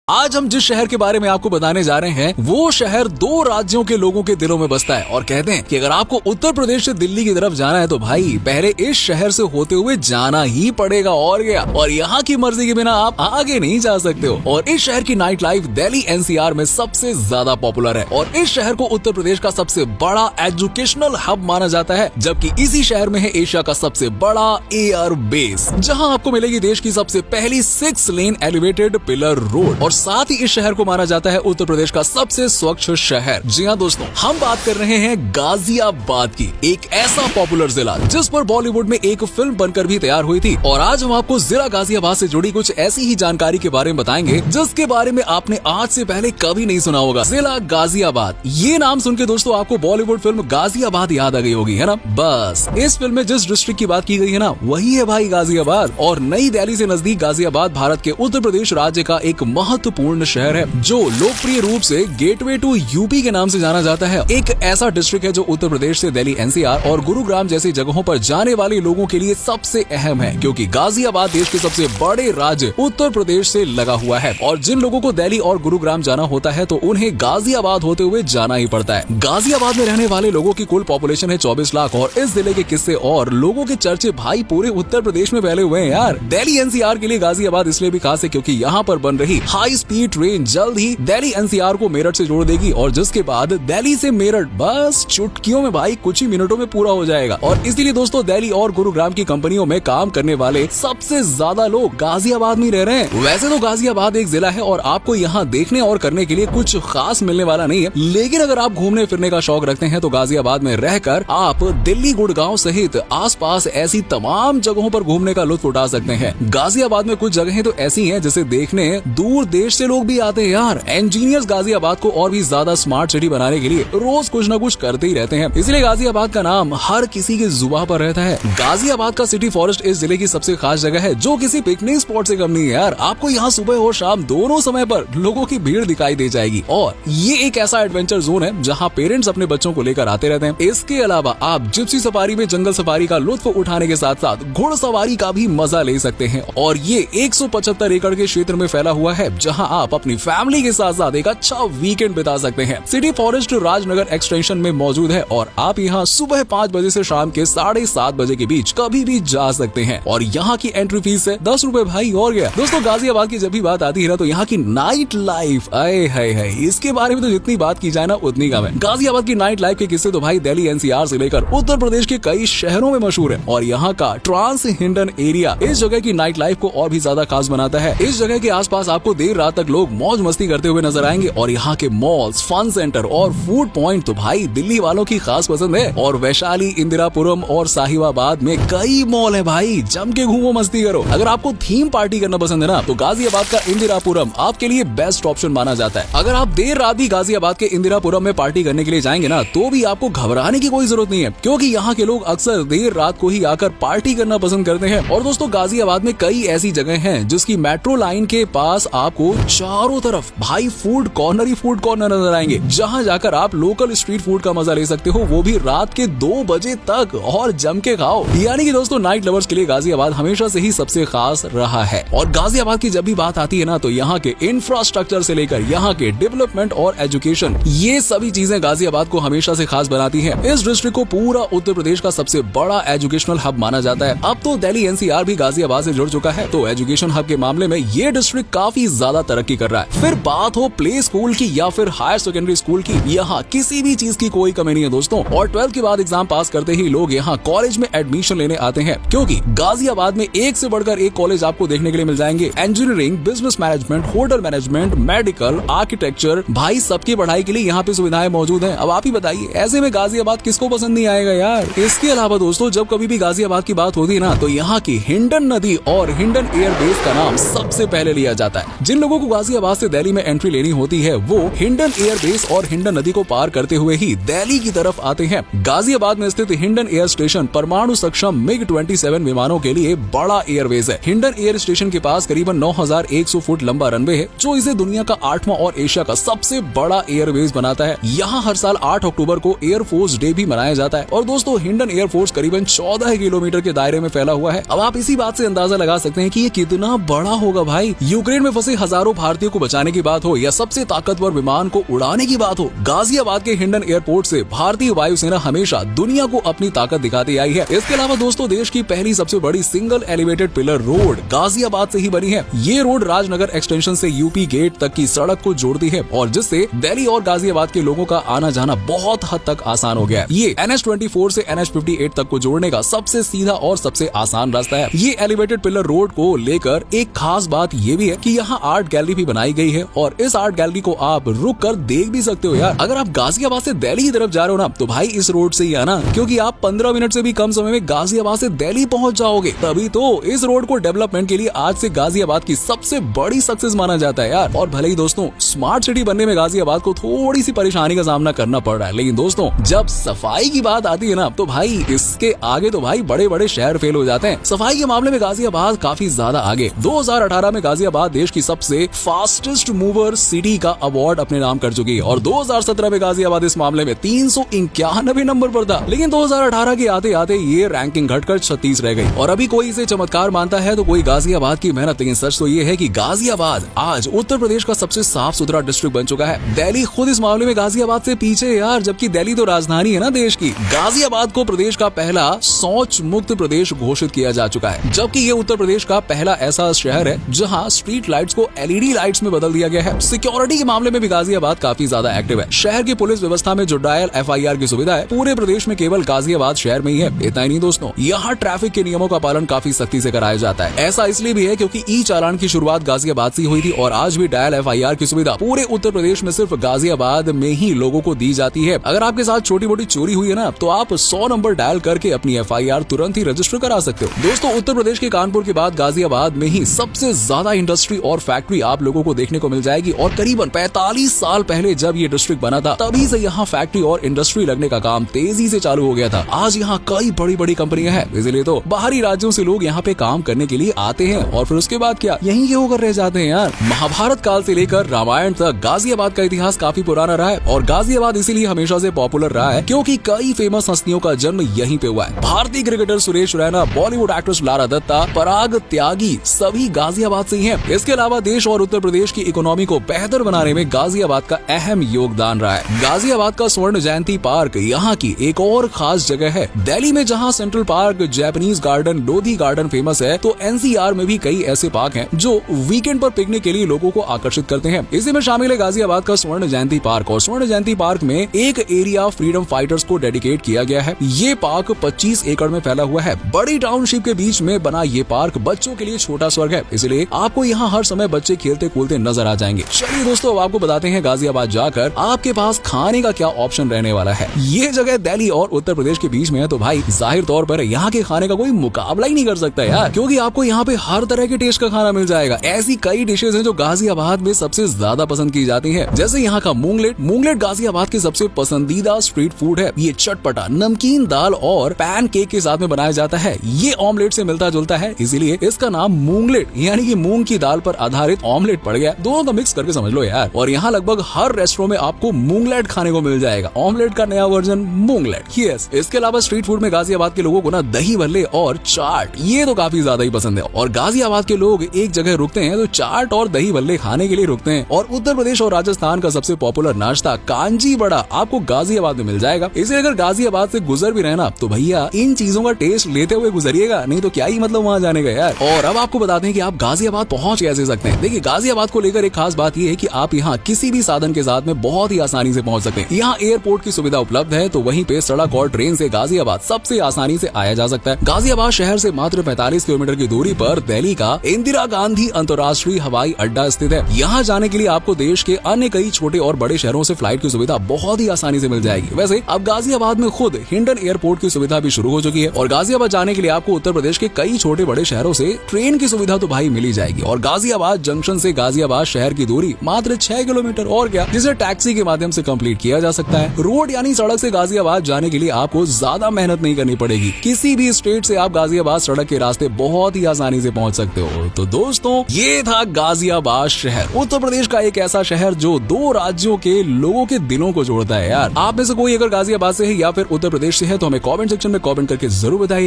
आज हम जिस शहर के बारे में आपको बताने जा रहे हैं वो शहर दो राज्यों के लोगों के दिलों में बसता है और कहते हैं कि अगर आपको उत्तर प्रदेश से दिल्ली की तरफ जाना है तो भाई पहले इस शहर से होते हुए जाना ही पड़ेगा और गया। और यहाँ की मर्जी के बिना आप आगे नहीं जा सकते हो। और इस शहर की नाइट लाइफ दिल्ली एनसीआर में सबसे ज्यादा पॉपुलर है और इस शहर को उत्तर प्रदेश का सबसे बड़ा एजुकेशनल हब माना जाता है, जबकि इसी शहर में है एशिया का सबसे बड़ा एयर बेस, जहाँ आपको मिलेगी देश की सबसे पहली 6 लेन एलिवेटेड पिलर रोड। और साथ ही इस शहर को माना जाता है उत्तर प्रदेश का सबसे स्वच्छ शहर। जी हाँ दोस्तों, हम बात कर रहे हैं गाजियाबाद की, एक ऐसा पॉपुलर जिला जिस पर बॉलीवुड में एक फिल्म बनकर भी तैयार हुई थी। और आज हम आपको जिला गाजियाबाद से जुड़ी कुछ ऐसी ही जानकारी के बारे में बताएंगे जिसके बारे में आपने आज से पहले कभी नहीं सुना होगा। जिला गाजियाबाद, ये नाम सुन के दोस्तों आपको बॉलीवुड फिल्म गाजियाबाद याद आ गई होगी, है ना। बस इस फिल्म में जिस डिस्ट्रिक्ट की बात की गई है ना, वही है भाई गाजियाबाद। और नई दिल्ली से नजदीक गाजियाबाद भारत के उत्तर प्रदेश राज्य का एक महत्वपूर्ण शहर है जो लोकप्रिय रूप से गेटवे टू यूपी के नाम से जाना जाता है। एक ऐसा डिस्ट्रिक्ट है जो उत्तर प्रदेश से दिल्ली एनसीआर और गुरुग्राम जैसी जगहों पर जाने वाले लोगों के लिए सबसे अहम है, क्योंकि गाजियाबाद देश के सबसे बड़े राज्य उत्तर प्रदेश से लगा हुआ है। और जिन लोगों को दिल्ली और गुरुग्राम जाना होता है तो उन्हें गाजियाबाद होते हुए जाना ही पड़ता है। गाजियाबाद में रहने वाले लोगों की कुल पॉपुलेशन है 24 लाख और इस जिले के किस्से और लोगों के चर्चे भाई पूरे उत्तर प्रदेश में फैले हुए हैं यार। दिल्ली एनसीआर के लिए गाजियाबाद इसलिए भी खास है क्योंकि यहाँ पर बन रही हाई स्पीड ट्रेन जल्द ही दिल्ली एनसीआर को मेरठ से जोड़ देगी और जिसके बाद दिल्ली से मेरठ बस चुटकियों में भाई कुछ ही मिनटों में पूरा हो जाएगा। और इसीलिए दोस्तों दिल्ली और गुरुग्राम की कंपनियों में काम करने वाले सबसे ज्यादा लोग गाजियाबाद में रह रहे हैं। वैसे तो गाजियाबाद एक जिला है और आपको यहाँ देखने और करने के लिए कुछ खास मिलने वाला नहीं है, लेकिन अगर आप घूमने फिरने का शौक रखते हैं तो गाजियाबाद में रहकर आप दिल्ली गुड़गांव सहित आसपास ऐसी तमाम जगहों पर घूमने का लुत्फ उठा सकते हैं। गाजियाबाद में कुछ जगहें तो ऐसी हैं जिसे देखने दूर देश से लोग भी आते हैं यार। इंजीनियर्स गाजियाबाद को और भी ज्यादा स्मार्ट सिटी बनाने के लिए रोज कुछ न कुछ करते ही रहते हैं, इसलिए गाजियाबाद का नाम हर किसी की जुबान पर रहता है। गाजियाबाद का सिटी फॉरेस्ट इस जिले की सबसे खास जगह है जो किसी पिकनिक स्पॉट से कम नहीं है यार। आपको यहाँ सुबह और शाम दोनों समय पर लोगों की भीड़ दिखाई दे जाएगी और ये एक ऐसा एडवेंचर जोन है जहाँ पेरेंट्स अपने बच्चों को लेकर आते रहते हैं। इसके अलावा आप जिप्सी सफारी में जंगल सफारी का लुत्फ उठाने के साथ साथ घुड़सवारी का भी मजा ले सकते हैं। और ये 175 एकड़ के क्षेत्र में फैला हुआ है जहाँ आप अपनी फैमिली के साथ साथ एक अच्छा वीकेंड बिता सकते हैं। सिटी फॉरेस्ट राजनगर एक्सटेंशन में मौजूद है और आप यहाँ सुबह 5 बजे से शाम के 7:30 बजे के बीच कभी भी जा सकते हैं। और यहाँ की एंट्री फीस है 10 रुपए भाई और गया। दोस्तों गाजियाबाद की जब भी बात आती है ना तो यहाँ की नाइट लाइफ आए है, इसके बारे में तो जितनी बात की जाए ना उतनी कम है। गाजियाबाद की नाइट लाइफ के किस्से तो भाई दिल्ली एनसीआर से लेकर उत्तर प्रदेश के कई शहरों में मशहूर है और यहाँ का ट्रांस हिंडन एरिया इस जगह की नाइट लाइफ को और भी ज्यादा खास बनाता है। इस जगह के आसपास आपको देर रात तक लोग मौज मस्ती करते हुए नजर आएंगे और यहाँ के मॉल्स, फन सेंटर और फूड पॉइंट तो भाई दिल्ली वालों की खास पसंद है। और वैशाली, इंदिरापुरम और साहिवाबाद में कई मॉल है भाई, जम के घूमो मस्ती करो। अगर आपको थीम पार्टी करना पसंद है ना तो गाजियाबाद का इंदिरापुरम आपके लिए बेस्ट ऑप्शन माना जाता है। अगर आप देर रात भी गाजियाबाद के इंदिरापुरम में पार्टी करने के लिए जाएंगे ना तो भी आपको घबराने की कोई जरूरत नहीं है, क्योंकि यहाँ के लोग अक्सर देर रात को ही आकर पार्टी करना पसंद करते हैं। और दोस्तों गाजियाबाद में कई ऐसी जगह हैं जिसकी मेट्रो लाइन के पास आपको चारों तरफ भाई फूड कॉर्नर नजर आएंगे, जहाँ जाकर आप लोकल स्ट्रीट फूड का मजा ले सकते हो, वो भी रात के 2 बजे तक और जम के खाओ। यानी कि दोस्तों नाइट लवर्स के लिए गाजियाबाद हमेशा से ही सबसे खास रहा है। और गाजियाबाद की जब भी बात आती है ना तो यहाँ के इंफ्रास्ट्रक्चर से लेकर यहाँ के डेवलपमेंट और एजुकेशन, ये सभी चीजें गाजियाबाद को हमेशा से खास बनाती है। इस डिस्ट्रिक्ट को पूरा उत्तर प्रदेश का सबसे बड़ा एजुकेशनल हब माना जाता है। अब तो दिल्ली एनसीआर भी गाजियाबाद से जुड़ चुका है, तो एजुकेशन हब के मामले में ये डिस्ट्रिक्ट काफी ज्यादा तरक्की कर रहा है। फिर बात हो प्ले स्कूल की या फिर हायर सेकेंडरी स्कूल की, यहाँ किसी भी चीज की कोई कमी नहीं है दोस्तों। और 12th के बाद एग्जाम पास करते ही लोग यहाँ कॉलेज में एडमिशन लेने आते हैं, क्योंकि गाजियाबाद में एक से बढ़कर एक कॉलेज आपको देखने के लिए मिल जाएंगे। Engineering, business management, hotel management, medical, architecture, भाई सबकी पढ़ाई के लिए यहाँ पे सुविधाएं मौजूद हैं। अब आप ही बताइए ऐसे में गाजियाबाद किसको पसंद नहीं आएगा यार। इसके अलावा दोस्तों जब कभी भी गाजियाबाद की बात होती है ना तो यहाँ की हिंडन नदी और हिंडन एयर बेस का नाम सबसे पहले लिया जाता है। जिन लोगों को गाजियाबाद से दिल्ली में एंट्री लेनी होती है वो हिंडन एयर बेस और हिंडन नदी को पार करते हुए ही दिल्ली की तरफ आते हैं। गाजियाबाद में स्थित हिंडन एयर स्टेशन परमाणु सक्षम MiG-27 विमानों के लिए बड़ा एयरबेस है। हिंडन एयर स्टेशन के पास करीबन 9100 फुट लंबा रनवे है, जो इसे दुनिया का 8वां और एशिया का सबसे बड़ा एयरबेस बनाता है। यहाँ हर साल 8 अक्टूबर को एयरफोर्स डे भी मनाया जाता है। और दोस्तों हिंडन एयरफोर्स करीबन 14 किलोमीटर के दायरे में फैला हुआ है। अब आप इसी बात से अंदाजा लगा सकते हैं कि ये कितना बड़ा होगा भाई। यूक्रेन में फंसे हजारों हजारों भारतीयों को बचाने की बात हो या सबसे ताकतवर विमान को उड़ाने की बात हो, गाजियाबाद के हिंडन एयरपोर्ट से भारतीय वायुसेना हमेशा दुनिया को अपनी ताकत दिखाती आई है। इसके अलावा दोस्तों, देश की पहली सबसे बड़ी single elevated pillar road Ghaziabad से ही बनी है। ये रोड राजनगर एक्सटेंशन से यूपी गेट तक की सड़क को जोड़ती है और जिससे दिल्ली और गाजियाबाद के लोगों का आना जाना बहुत हद तक आसान हो गया है। ये NH24 से NH58 तक को जोड़ने का सबसे सीधा और सबसे आसान रास्ता है। ये एलिवेटेड पिलर रोड को लेकर एक खास बात ये भी है कि यहाँ आर्ट गैलरी भी बनाई गई है और इस आर्ट गैलरी को आप रुक कर देख भी सकते हो यार। अगर आप गाजियाबाद से दिल्ली की तरफ जा रहे हो ना, तो भाई इस रोड से ही आना, क्योंकि आप 15 मिनट से भी कम समय में गाजियाबाद से दिल्ली पहुंच जाओगे। तभी तो इस रोड को डेवलपमेंट के लिए आज से गाजियाबाद की सबसे बड़ी सक्सेस माना जाता है यार। और भले ही दोस्तों स्मार्ट सिटी बनने में गाजियाबाद को थोड़ी सी परेशानी का सामना करना पड़ रहा है, लेकिन दोस्तों जब सफाई की बात आती है ना, तो भाई इसके आगे तो भाई बड़े बड़े शहर फेल हो जाते हैं। सफाई के मामले में गाजियाबाद काफी ज्यादा आगे। 2018 में गाजियाबाद देश की सबसे फास्टेस्ट मूवर सिटी का अवार्ड अपने नाम कर चुकी है और 2017 में गाजियाबाद इस मामले में 391 नंबर पर था। लेकिन 2018 के आते आते ये रैंकिंग घटकर 36 रह गई और अभी कोई इसे चमत्कार मानता है तो कोई गाजियाबाद की मेहनत। लेकिन सच तो ये है कि गाजियाबाद आज उत्तर प्रदेश का सबसे साफ सुथरा डिस्ट्रिक्ट बन चुका है। दिल्ली खुद इस मामले में गाजियाबाद से पीछे है यार, जबकि दिल्ली तो राजधानी है ना देश की। गाजियाबाद को प्रदेश का पहला शौच मुक्त प्रदेश घोषित किया जा चुका है, जबकि ये उत्तर प्रदेश का पहला ऐसा शहर है जहां स्ट्रीट लाइट्स को LED लाइट्स में बदल दिया गया है। सिक्योरिटी के मामले में भी गाजियाबाद काफी ज्यादा एक्टिव है। शहर की पुलिस व्यवस्था में जो डायल FIR की सुविधा है पूरे प्रदेश में केवल गाजियाबाद शहर में ही है। इतना ही नहीं दोस्तों, यहाँ ट्रैफिक के नियमों का पालन काफी सख्ती से कराया जाता है। ऐसा इसलिए भी है क्योंकि ई चालान की शुरुआत गाजियाबाद से हुई थी और आज भी डायल FIR की सुविधा पूरे उत्तर प्रदेश में सिर्फ गाजियाबाद में ही लोगों को दी जाती है। अगर आपके साथ छोटी मोटी चोरी हुई है ना, तो आप 100 नंबर डायल करके अपनी FIR तुरंत ही रजिस्टर करा सकते हो। दोस्तों उत्तर प्रदेश के कानपुर के बाद गाजियाबाद में ही सबसे ज्यादा इंडस्ट्री और फैक्ट्री आप लोगों को देखने को मिल जाएगी और करीबन 45 साल पहले जब ये डिस्ट्रिक्ट बना था तभी से यहाँ फैक्ट्री और इंडस्ट्री लगने का काम तेजी से चालू हो गया था। आज यहाँ कई बड़ी बड़ी कंपनियां हैं, इसलिए तो बाहरी राज्यों से लोग यहाँ पे काम करने के लिए आते हैं और फिर उसके बाद क्या यहीं के होकर रह जाते हैं यार। महाभारत काल से लेकर रामायण तक गाजियाबाद का इतिहास काफी पुराना रहा है और गाजियाबाद इसीलिए हमेशा से पॉपुलर रहा है क्योंकि कई फेमस हस्तियों का जन्म यहीं पे हुआ है। भारतीय cricketer Suresh Raina, Bollywood actress Lara Dutta, Parag Tyagi सभी गाजियाबाद से ही हैं। इसके अलावा देश और उत्तर प्रदेश की इकोनॉमी को बेहतर बनाने में गाजियाबाद का अहम योगदान रहा है। गाजियाबाद का स्वर्ण जयंती पार्क यहाँ की एक और खास जगह है। दिल्ली में जहाँ central park, Japanese garden, Lodhi garden famous है, तो NCR में भी कई ऐसे पार्क हैं जो वीकेंड पर पिकनिक के लिए लोगों को आकर्षित करते हैं। इसी में शामिल है गाजियाबाद का स्वर्ण जयंती पार्क और स्वर्ण जयंती पार्क में एक एरिया फ्रीडम फाइटर्स को डेडिकेट किया गया है। ये पार्क 25 एकड़ में फैला हुआ है। बड़ी टाउनशिप के बीच में बना ये पार्क बच्चों के लिए छोटा स्वर्ग है, इसलिए आपको यहाँ हर समय बच्चे खेलते कूदते नजर आ जाएंगे। चलिए दोस्तों, अब आपको बताते हैं गाजियाबाद जाकर आपके पास खाने का क्या ऑप्शन रहने वाला है। ये जगह दिल्ली और उत्तर प्रदेश के बीच में है, तो भाई जाहिर तौर पर यहाँ के खाने का कोई मुकाबला ही नहीं कर सकता यार, क्योंकि आपको यहाँ पे हर तरह के टेस्ट का खाना मिल जाएगा। ऐसी कई डिशेज हैं जो गाजियाबाद में सबसे ज्यादा पसंद की जाती हैं, जैसे यहाँ का मूंगलेट। मूंगलेट गाजियाबाद की सबसे पसंदीदा स्ट्रीट फूड है। ये चटपटा नमकीन दाल और पैन केक के साथ में बनाया जाता है। ये ऑमलेट से मिलता जुलता है, इसीलिए इसका नाम मूंगलेट यानी कि मूंग की दाल पर आधारित ऑमलेट पड़ गया। दोनों का मिक्स करके समझ लो यार। और यहाँ लगभग हर रेस्टोरेंट में आपको मूंगलेट खाने को मिल जाएगा। ऑमलेट का नया वर्जन मूंगलेट। यस, इसके अलावा स्ट्रीट फूड में गाजियाबाद के लोगों को ना दही भल्ले और चाट ये तो काफी ज्यादा ही पसंद है और गाजियाबाद के लोग एक जगह रुकते हैं तो चाट और दही भल्ले खाने के लिए रुकते हैं। और उत्तर प्रदेश और राजस्थान का सबसे पॉपुलर नाश्ता कांजी बड़ा आपको गाजियाबाद में मिल जाएगा। इसलिए अगर गाजियाबाद से गुजर भी रहना तो भैया इन चीजों का टेस्ट लेते हुए गुजरिएगा, नहीं तो क्या ही मतलब वहाँ जाने का यार। और अब आपको बताते हैं कि आप गाजियाबाद पहुँच कैसे सकते हैं। देखिए, गाजियाबाद को लेकर एक खास बात यह है कि आप यहाँ किसी भी साधन के साथ में बहुत ही आसानी से पहुँच सकते हैं। यहाँ एयरपोर्ट की सुविधा उपलब्ध है, तो वहीं पे सड़क और ट्रेन से गाजियाबाद सबसे आसानी से आया जा सकता है। गाजियाबाद शहर से मात्र 45 किलोमीटर की दूरी पर दिल्ली का इंदिरा गांधी अंतर्राष्ट्रीय हवाई अड्डा स्थित है। यहाँ जाने के लिए आपको देश के अन्य कई छोटे और बड़े शहरों से फ्लाइट की सुविधा बहुत ही आसानी से मिल जाएगी। वैसे अब गाजियाबाद में खुद हिंडन एयरपोर्ट की सुविधा भी शुरू हो चुकी है और गाजियाबाद जाने के लिए आपको उत्तर प्रदेश के कई छोटे बड़े शहरों से ट्रेन की सुविधा तो भाई मिल ही जाएगी। और गाजियाबाद जंक्शन से गाजियाबाद शहर की दूरी मात्र 6 किलोमीटर और क्या, जिसे टैक्सी के माध्यम से कंप्लीट किया जा सकता है। रोड यानी सड़क से गाजियाबाद जाने के लिए आपको ज्यादा मेहनत नहीं करनी पड़ेगी। किसी भी स्टेट से आप गाजियाबाद सड़क के रास्ते बहुत ही आसानी से पहुंच सकते हो। तो दोस्तों, ये था गाजियाबाद शहर, उत्तर प्रदेश का एक ऐसा शहर जो 2 राज्यों के लोगों के दिलों को जोड़ता है यार। आप में से कोई अगर गाजियाबाद से है या फिर उत्तर प्रदेश से है तो हमें कमेंट सेक्शन में कमेंट करके जरूर बताइए।